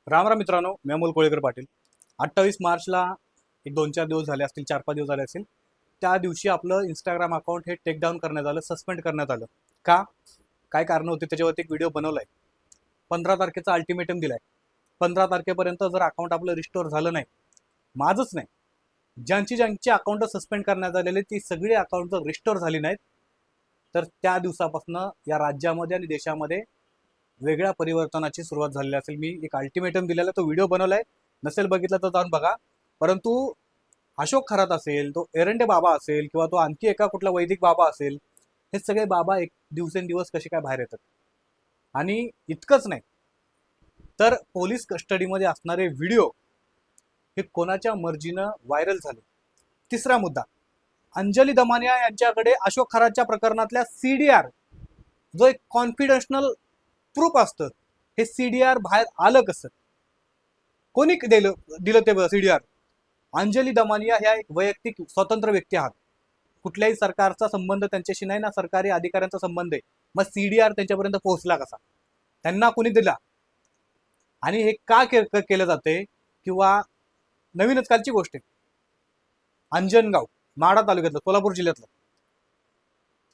राम राम मित्रांनो, मी अमोल कोळेकर पाटील. 28 मार्चला एक 2-4 दिवस झाले असतील, 4-5 दिवस झाले असतील. त्या दिवशी आपलं इंस्टाग्राम अकाउंट हे टेक डाऊन करण्यात आलं, सस्पेंड करण्यात आलं. का? काय कारण होते त्याच्यावरती एक व्हिडिओ बनवलाय. 15 तारखेचा अल्टिमेटम दिलाय. 15 तारखेपर्यंत जर अकाउंट आपलं रिस्टोर झालं नाही, माझंच नाही, ज्यांची ज्यांची अकाउंट सस्पेंड करण्यात आलेली ती सगळी अकाउंट जर रिस्टोर झाली नाहीत, तर त्या दिवसापासून या राज्यामध्ये आणि देशामध्ये वेगळ्या परिवर्तनाची सुरुवात झालेली असेल. मी एक अल्टिमेटम दिलेला तो व्हिडिओ बनवलाय, नसेल बघितला तर जाऊन बघा. परंतु अशोक खरात असेल, तो एरंडे बाबा असेल, किंवा तो आणखी एका कुठला वैदिक बाबा असेल, हे सगळे बाबा एक दिवसेंदिवस कसे काय बाहेर येतात. आणि इतकंच नाही तर पोलीस कस्टडीमध्ये असणारे व्हिडिओ हे कोणाच्या मर्जीनं व्हायरल झाले. तिसरा मुद्दा, अंजली दमानिया यांच्याकडे अशोक खरातच्या प्रकरणातल्या सीडीआर, जो एक कॉन्फिडेन्शनल प्रूफ असतं, हे सीडीआर बाहेर आलं कसं? कोणी दिलं ते सीडीआर? अंजली दमानिया ह्या एक वैयक्तिक स्वतंत्र व्यक्ती आहात. कुठल्याही सरकारचा संबंध त्यांच्याशी नाही ना, सरकारी अधिकाऱ्यांचा संबंध आहे. मग सीडीआर त्यांच्यापर्यंत पोहोचला कसा? त्यांना कोणी दिला? आणि हे का केलं जाते? किंवा नवीनच कालची गोष्ट आहे, अंजनगाव, माढा तालुक्यातलं, सोलापूर जिल्ह्यातलं.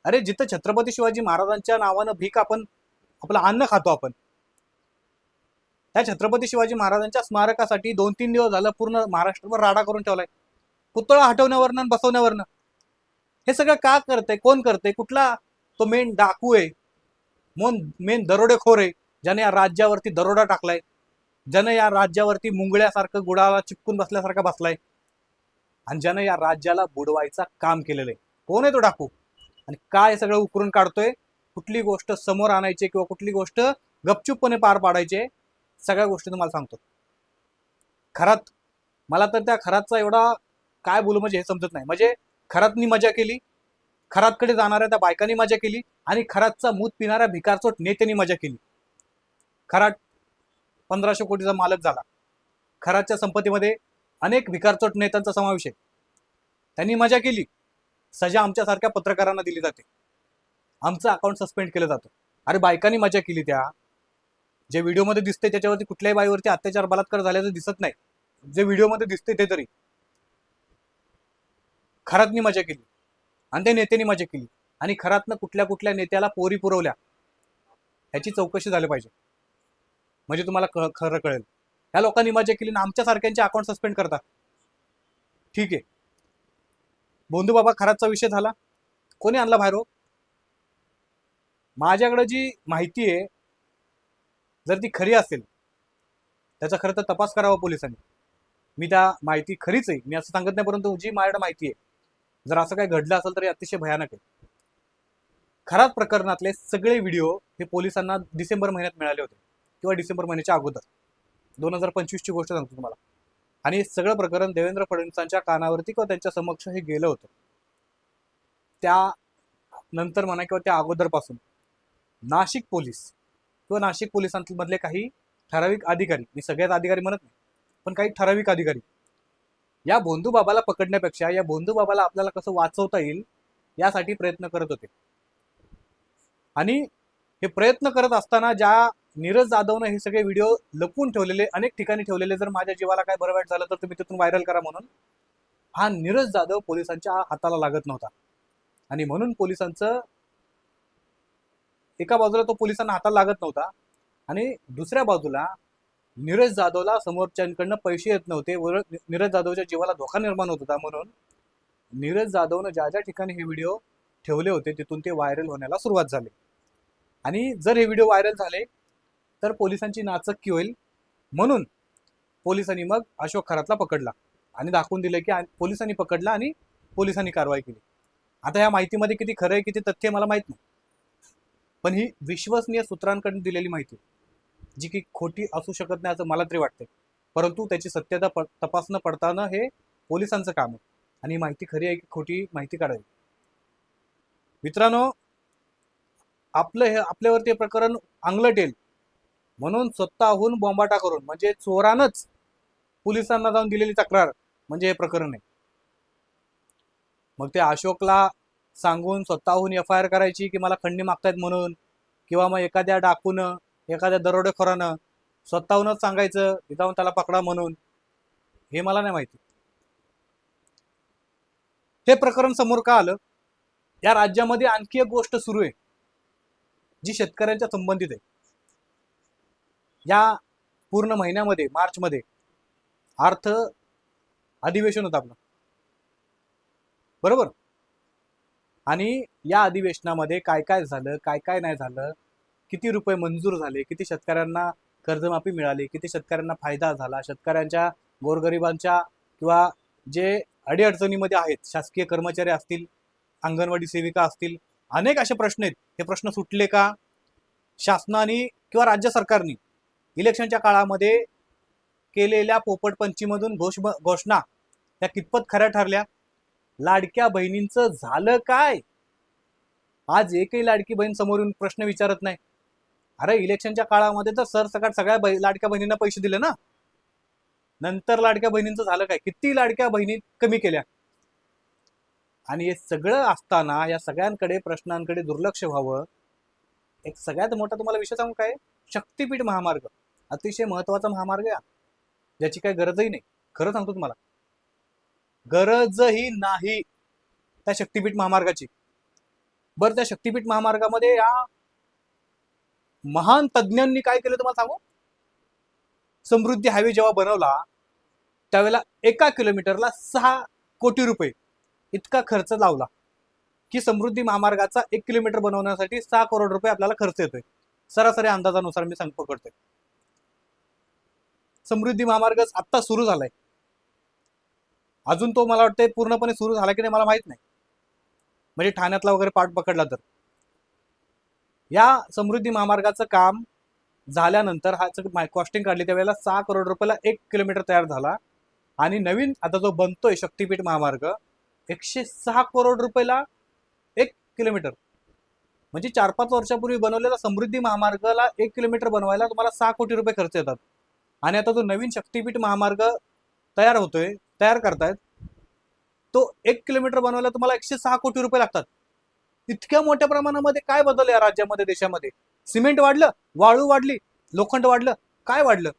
अरे, जिथं छत्रपती शिवाजी महाराजांच्या नावानं भीक आपण आपलं अन्न खातो, आपण त्या छत्रपती शिवाजी महाराजांच्या स्मारकासाठी 2-3 दिवस झालं पूर्ण महाराष्ट्रभर राडा करून ठेवलाय, पुतळा हटवण्यावरनं बसवण्यावरनं. हे सगळं का करतंय? कोण करतंय? कुठला तो मेन डाकू आहे, मेन दरोडेखोर आहे, ज्याने या राज्यावरती दरोडा टाकलाय, ज्याने या राज्यावरती मुंगळ्यासारखं गुडाला चिपकून बसल्यासारखा बसलाय, आणि ज्याने या राज्याला बुडवायचं काम केलेलं आहे? कोण आहे तो डाकू? आणि काय सगळं उकरून काढतोय? कुठली गोष्ट समोर आणायची किंवा कुठली गोष्ट गपचूपपणे पार पाडायचे, सगळ्या गोष्टी तुम्हाला सांगतो. खरात, मला तर त्या खरातचा एवढा काय बोलू म्हणजे हे समजत नाही. म्हणजे खरातनी मजा केली, खरातकडे जाणाऱ्या त्या बायकांनी मजा केली, आणि खरातचा मूत पिणाऱ्या भिकारचोट नेत्यांनी मजा केली. खरात 1500 कोटीचा मालक झाला. खरातच्या संपत्तीमध्ये अनेक भिकारचोट नेत्यांचा समावेश आहे. त्यांनी मजा केली. सजा आमच्यासारख्या पत्रकारांना दिली जाते, आमचं अकाउंट सस्पेंड केलं जातं. अरे, बायकांनी मजा केली. त्या जे व्हिडिओमध्ये दिसते त्याच्यावरती कुठल्याही बाईवरती अत्याचार बलात्कार झाल्याचं दिसत नाही. जे व्हिडिओमध्ये दिसते ते तरी खरातनी मजा केली, आणि त्या नेत्यांनी मजा केली. आणि खरातनं कुठल्या कुठल्या नेत्याला पोरी पुरवल्या, ह्याची चौकशी झाली पाहिजे, म्हणजे तुम्हाला खरं कळेल. ह्या लोकांनी मजा केली ना आमच्यासारख्यांचे अकाउंट सस्पेंड करतात. ठीक आहे, बोंधू बाबा खरातचा विषय झाला, कोणी आणला बाहेर? माझ्याकडे जी माहिती आहे, जर ती खरी असेल, त्याचा खरं तर तपास करावा पोलिसांनी. मी त्या माहिती खरीच आहे, मी असं सांगत नाही, परंतु जी माझ्याकडे माहिती आहे, जर असं काही घडलं असेल तरी अतिशय भयानक आहे. खरात प्रकरणातले सगळे व्हिडिओ हे पोलिसांना डिसेंबर महिन्यात मिळाले होते, किंवा डिसेंबर महिन्याच्या अगोदर, 2025ची गोष्ट सांगतो तुम्हाला. आणि हे सगळं प्रकरण देवेंद्र फडणवीसांच्या कानावरती किंवा त्यांच्या समक्ष हे गेलं होतं. त्यानंतर म्हणा किंवा त्या अगोदरपासून नाशिक पोलीस किंवा नाशिक पोलिसांमधले काही ठराविक अधिकारी, मी सगळ्याच अधिकारी म्हणत नाही, पण काही ठराविक अधिकारी या भोंदू बाबाला पकडण्यापेक्षा या भोंदू बाबाला आपल्याला कसं वाचवता येईल यासाठी प्रयत्न करत होते. आणि हे प्रयत्न करत असताना ज्या नीरज जाधवनं हे सगळे व्हिडिओ लपवून ठेवलेले, अनेक ठिकाणी ठेवलेले, जर माझ्या जीवाला काय बरं वाईट झालं तर तुम्ही तिथून व्हायरल करा म्हणून, हा नीरज जाधव पोलिसांच्या हाताला लागत नव्हता. आणि म्हणून पोलिसांचं एका बाजूला तो पोलिसांना हाताला लागत नव्हता, आणि दुसऱ्या बाजूला नीरज जाधवला समोरच्यांकडनं पैसे येत नव्हते, व नीरज जाधवच्या जीवाला धोका निर्माण होत होता. म्हणून नीरज जाधवनं ज्या ज्या ठिकाणी हे व्हिडिओ ठेवले होते तिथून ते व्हायरल होण्याला सुरुवात झाली. आणि जर हे व्हिडिओ व्हायरल झाले तर पोलिसांची नाचक्की होईल, म्हणून पोलिसांनी मग अशोक खरातला पकडला आणि दाखवून दिलं की पोलिसांनी पकडला आणि पोलिसांनी कारवाई केली. आता या माहितीमध्ये किती खरं आहे किती तथ्य मला माहित नाही, पण ही विश्वसनीय सूत्रांकडून दिलेली माहिती, जी की खोटी असू शकत नाही असं मला तरी वाटतंय, परंतु त्याची सत्यता तपासणं पडताना हे पोलिसांचं काम आहे. आणि माहिती खरी आहे की खोटी माहिती काढावी. मित्रांनो, आपल्यावरती हे प्रकरण अंगलट येईल म्हणून स्वतःहून बॉम्बाटा करून, म्हणजे चोरानंच पोलिसांना जाऊन दिलेली तक्रार म्हणजे हे प्रकरण आहे. मग ते अशोकला सांगून स्वतःहून FIR करायची की मला खंडणी मागतायत म्हणून, किंवा मग एखाद्या डाकून, एखाद्या दरोडेखोरानं स्वतःहूनच सांगायचं जाऊन त्याला पकडा म्हणून, हे मला नाही माहिती. हे प्रकरण समोर का आलं? या राज्यामध्ये आणखी एक गोष्ट सुरू आहे जी शेतकऱ्यांच्या संबंधित आहे. या पूर्ण महिन्यामध्ये मार्च मध्ये अर्थ अधिवेशन होतं आपलं, बरोबर? आणि या अधिवेशनामध्ये काय काय झालं, काय काय नाही झालं, किती रुपये मंजूर झाले, किती शेतकऱ्यांना कर्जमाफी मिळाली, किती शेतकऱ्यांना फायदा झाला, शेतकऱ्यांच्या गोरगरिबांच्या किंवा जे अडीअडचणीमध्ये आहेत, शासकीय कर्मचारी असतील, अंगणवाडी सेविका असतील, अनेक असे प्रश्न आहेत. हे प्रश्न सुटले का? शासनाने किंवा राज्य सरकारने इलेक्शनच्या काळामध्ये केलेल्या पोपटपंचीमधून घोषणा त्या कितपत खऱ्या ठरल्या? लाडक्या बहिणींचं झालं काय? आज एकही लाडकी बहीण समोर येऊन प्रश्न विचारत नाही. अरे इलेक्शनच्या काळामध्ये तर सरसकट सगळ्या लाडक्या बहिणींना पैसे दिले ना, नंतर लाडक्या बहिणींचं झालं काय? किती लाडक्या बहिणी कमी केल्या? आणि हे सगळं असताना या सगळ्यांकडे प्रश्नांकडे दुर्लक्ष व्हावं. एक सगळ्यात मोठा तुम्हाला विषय सांगू काय? शक्तीपीठ महामार्ग अतिशय महत्वाचा महामार्ग आहे, ज्याची काही गरजही नाही. खरं सांगतो तुम्हाला, गरजही नाही त्या शक्तीपीठ महामार्गाची. बरं, त्या शक्तीपीठ महामार्गामध्ये या महान तज्ज्ञांनी काय केलं तुम्हाला सांगू? समृद्धी हायवे जेव्हा बनवला त्यावेळेला 1 किलोमीटरला 6 कोटी रुपये इतका खर्च लावला, की समृद्धी महामार्गाचा 1 किलोमीटर बनवण्यासाठी 6 करोड रुपये आपल्याला खर्च येतोय. सरासरी अंदाजानुसार मी पकडतोय. समृद्धी महामार्ग आत्ता सुरू झालाय, अजून तो मला वाटतंय पूर्णपणे सुरू झाला की नाही मला माहित नाही, म्हणजे ठाण्यातला वगैरे पार्ट पकडला तर. या समृद्धी महामार्गाचं काम झाल्यानंतर हा कॉस्टिंग काढली त्यावेळेला 6 करोड रुपयाला 1 किलोमीटर तयार झाला. आणि नवीन आता जो बनतोय शक्तीपीठ महामार्ग 106 करोड रुपयाला 1 किलोमीटर. म्हणजे 4-5 वर्षापूर्वी बनवलेला समृद्धी महामार्गाला 1 किलोमीटर बनवायला तुम्हाला 6 कोटी रुपये खर्च येतात. आणि आता जो नवीन शक्तीपीठ महामार्ग तयार करतायत, तो 1 किलोमीटर बनवायला तुम्हाला 106 कोटी रुपये लागतात. इतक्या मोठ्या प्रमाणामध्ये काय बदल या राज्यामध्ये, देशामध्ये? सिमेंट वाढलं, वाळू वाढली, लोखंड वाढलं, काय वाढलं?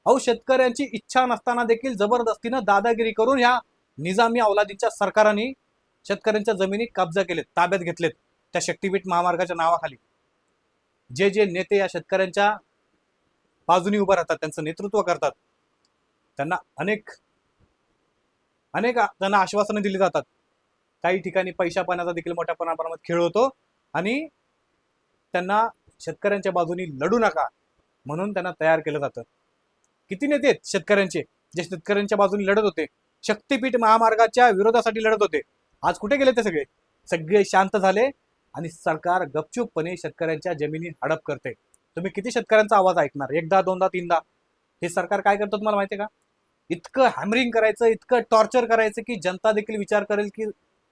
अहो, शेतकऱ्यांची इच्छा नसताना देखील जबरदस्तीनं दादागिरी करून या निजामी अवलादींच्या सरकारांनी शेतकऱ्यांच्या जमिनी कब्जा केलेत, ताब्यात घेतलेत त्या शक्तीपीठ महामार्गाच्या नावाखाली. जे जे नेते या शेतकऱ्यांच्या बाजूने उभं राहतात, त्यांचं नेतृत्व करतात, त्यांना अनेक त्यांना आश्वासनं दिली जातात. काही ठिकाणी पैशा पाण्याचा देखील मोठ्या प्रमाणात खेळ होतो आणि त्यांना शेतकऱ्यांच्या बाजूनी लढू नका म्हणून त्यांना तयार केलं जातं. किती नेते आहेत शेतकऱ्यांचे जे शेतकऱ्यांच्या बाजूने लढत होते, शक्तीपीठ महामार्गाच्या विरोधासाठी लढत होते, आज कुठे गेले ते सगळे? सगळे शांत झाले आणि सरकार गपचूपपणे शेतकऱ्यांच्या जमिनी हडप करते. तुम्ही किती शेतकऱ्यांचा आवाज ऐकणार? एकदा, दोनदा, तीनदा? हे सरकार काय करतं तुम्हाला माहिती आहे का? इतकं हॅमरिंग करायचं, इतकं टॉर्चर करायचं की जनता देखील विचार करेल की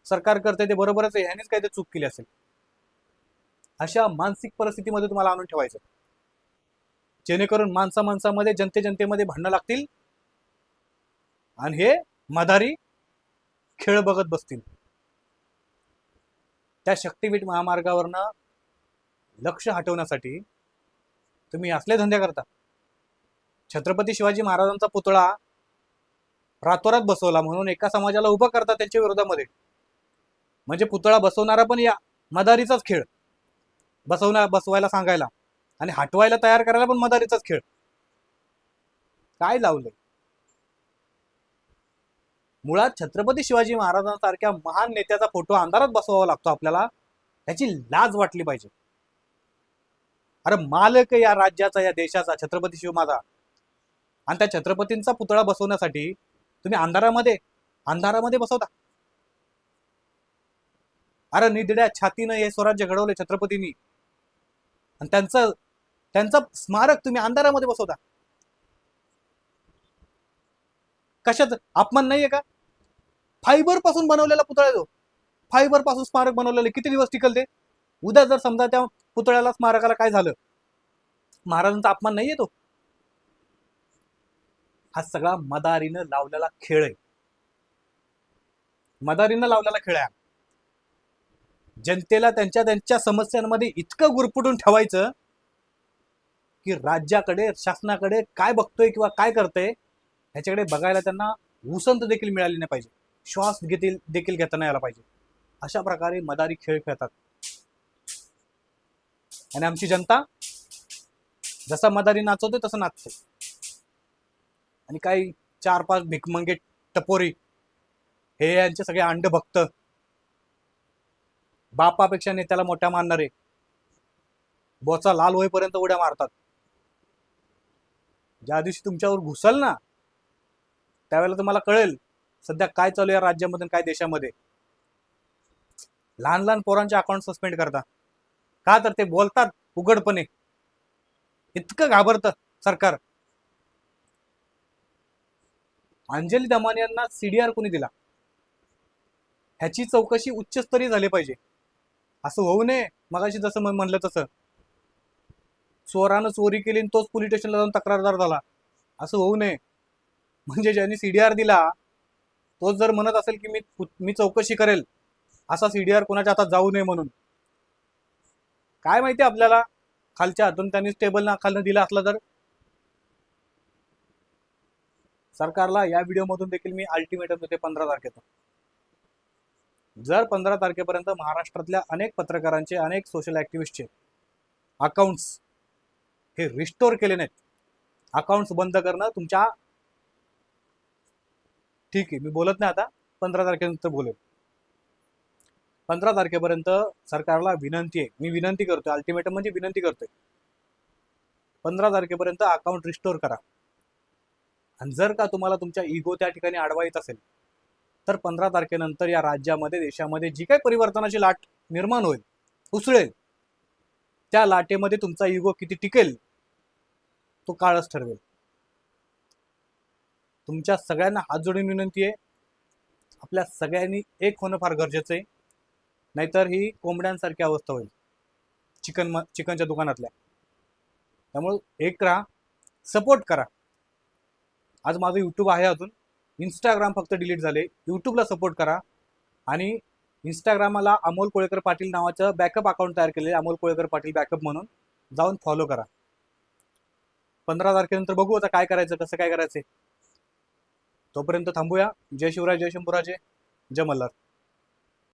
सरकार करते ते बरोबरच आहे, ह्यानेच काय ते चूक केली असेल. अशा मानसिक परिस्थितीमध्ये तुम्हाला आणून ठेवायचं, जेणेकरून माणसामध्ये जनतेमध्ये भांडणं लागतील आणि हे मधारी खेळ बघत बसतील. त्या शक्तीपीठ महामार्गावरनं लक्ष हटवण्यासाठी तुम्ही असले धंदे करता. छत्रपती शिवाजी महाराजांचा पुतळा रातोरात बसवला म्हणून एका समाजाला उभं करता त्यांच्या विरोधामध्ये. म्हणजे पुतळा बसवणारा पण या मदारीचाच खेळ, बसवायला सांगायला आणि हटवायला तयार करायला पण मदारीचाच खेळ. काय लावलंय? मुळात छत्रपती शिवाजी महाराजांसारख्या महान नेत्याचा फोटो अंधारात बसवावा लागतो आपल्याला, त्याची लाज वाटली पाहिजे. अरे मालक या राज्याचा, या देशाचा छत्रपती शिवमाता, आणि त्या छत्रपतींचा पुतळा बसवण्यासाठी तुम्ही अंधारामध्ये बसवता. अरे निधड्या छातीनं हे स्वराज्य घडवले छत्रपतींनी आणि त्यांचं स्मारक तुम्ही अंधारामध्ये बसवता. कशात अपमान नाहीये का? फायबर पासून बनवलेला पुतळा, जो फायबर पासून स्मारक बनवलेले, किती दिवस टिकल ते? उद्या जर समजा त्या पुतळ्याला, स्मारकाला काय झालं, महाराजांचा अपमान नाहीये तो? हा सगळा मदारीनं लावलेला खेळ आहे. मदारीनं लावलेला खेळ आहे. जनतेला त्यांच्या समस्यांमध्ये इतकं गुरफटून ठेवायचं की राज्याकडे, शासनाकडे काय बघतोय किंवा काय करतंय ह्याच्याकडे बघायला त्यांना उसंत देखील मिळाली नाही पाहिजे, श्वास देखील घेता नाही आला पाहिजे. अशा प्रकारे मदारी खेळ खेळतात. आणि आमची जनता जसा मदारी नाचवते तसं नाचते. आणि काही 4-5 भिकमंगे टपोरी हे यांचे सगळे अंधभक्त, बापापेक्षा नेत्याला मोठ्या मानणारे, बोचा लाल होईपर्यंत उड्या मारतात. ज्या दिवशी तुमच्यावर घुसल ना, त्यावेळेला तुम्हाला कळेल सध्या काय चालू आहे राज्यामध्ये, काय देशामध्ये. लहान लहान पोरांचे अकाउंट सस्पेंड करता का? तर ते बोलतात उघडपणे. इतकं घाबरतं सरकार. अंजली दमानी यांना सीडीआर कोणी दिला ह्याची चौकशी उच्चस्तरीय झाली पाहिजे. असं होऊ नये मगाशी जसं म्हणलं तसं, चोरानं चोरी केली आणि तोच पोलीस स्टेशनला जाऊन तक्रारदार झाला, असं होऊ नये. म्हणजे ज्यांनी सीडीआर दिला तोच जर म्हणत असेल की मी चौकशी करेल, असा सीडीआर कोणाच्या हातात जाऊ नये म्हणून. काय माहिती आपल्याला, खालच्या हातून त्यांनी टेबल खालनं दिला असला तर. सरकारला या व्हिडिओमधून देखील मी अल्टिमेटम देते 15 तारखेचा. जर 15 तारखेपर्यंत महाराष्ट्रातल्या अनेक पत्रकारांचे, अनेक सोशल ऍक्टिव्हिस्टचे अकाउंट्स हे रिस्टोर केले नाहीत, अकाउंट्स बंद करणं तुमच्या, ठीक आहे मी बोलत नाही आता, 15 तारखेनंतर बोलेल. 15 तारखेपर्यंत सरकारला विनंती आहे, मी विनंती करतोय, अल्टिमेटम म्हणजे विनंती करतोय, 15 तारखेपर्यंत अकाउंट रिस्टोर करा. आणि जर का तुम्हाला तुमच्या इगो त्या ठिकाणी अडवा येत असेल तर 15 तारखेनंतर या राज्यामध्ये, देशामध्ये जी काही परिवर्तनाची लाट निर्माण होईल, उसळेल, त्या लाटेमध्ये तुमचा इगो किती टिकेल तो काळच ठरवेल. तुमच्या सगळ्यांना हात जोडून विनंती आहे, आपल्या सगळ्यांनी एक होणं फार गरजेचं आहे, नाहीतर ही कोंबड्यांसारखी अवस्था होईल चिकनच्या दुकानातल्या. त्यामुळे एक राहा, सपोर्ट करा. आज माझं यूट्यूब आहे, अजून इंस्टाग्राम फक्त डिलीट झाले. यूट्यूबला सपोर्ट करा आणि इंस्टाग्रामला अमोल कोळेकर पाटील नावाचं बॅकअप अकाउंट तयार केलेले, अमोल कोळेकर पाटील बॅकअप म्हणून, जाऊन फॉलो करा. 15 तारखेनंतर बघू आता काय करायचं, कसं काय करायचं. तोपर्यंत थांबूया. जय शिवराय, जय शंभूराजे, जय मल्हार.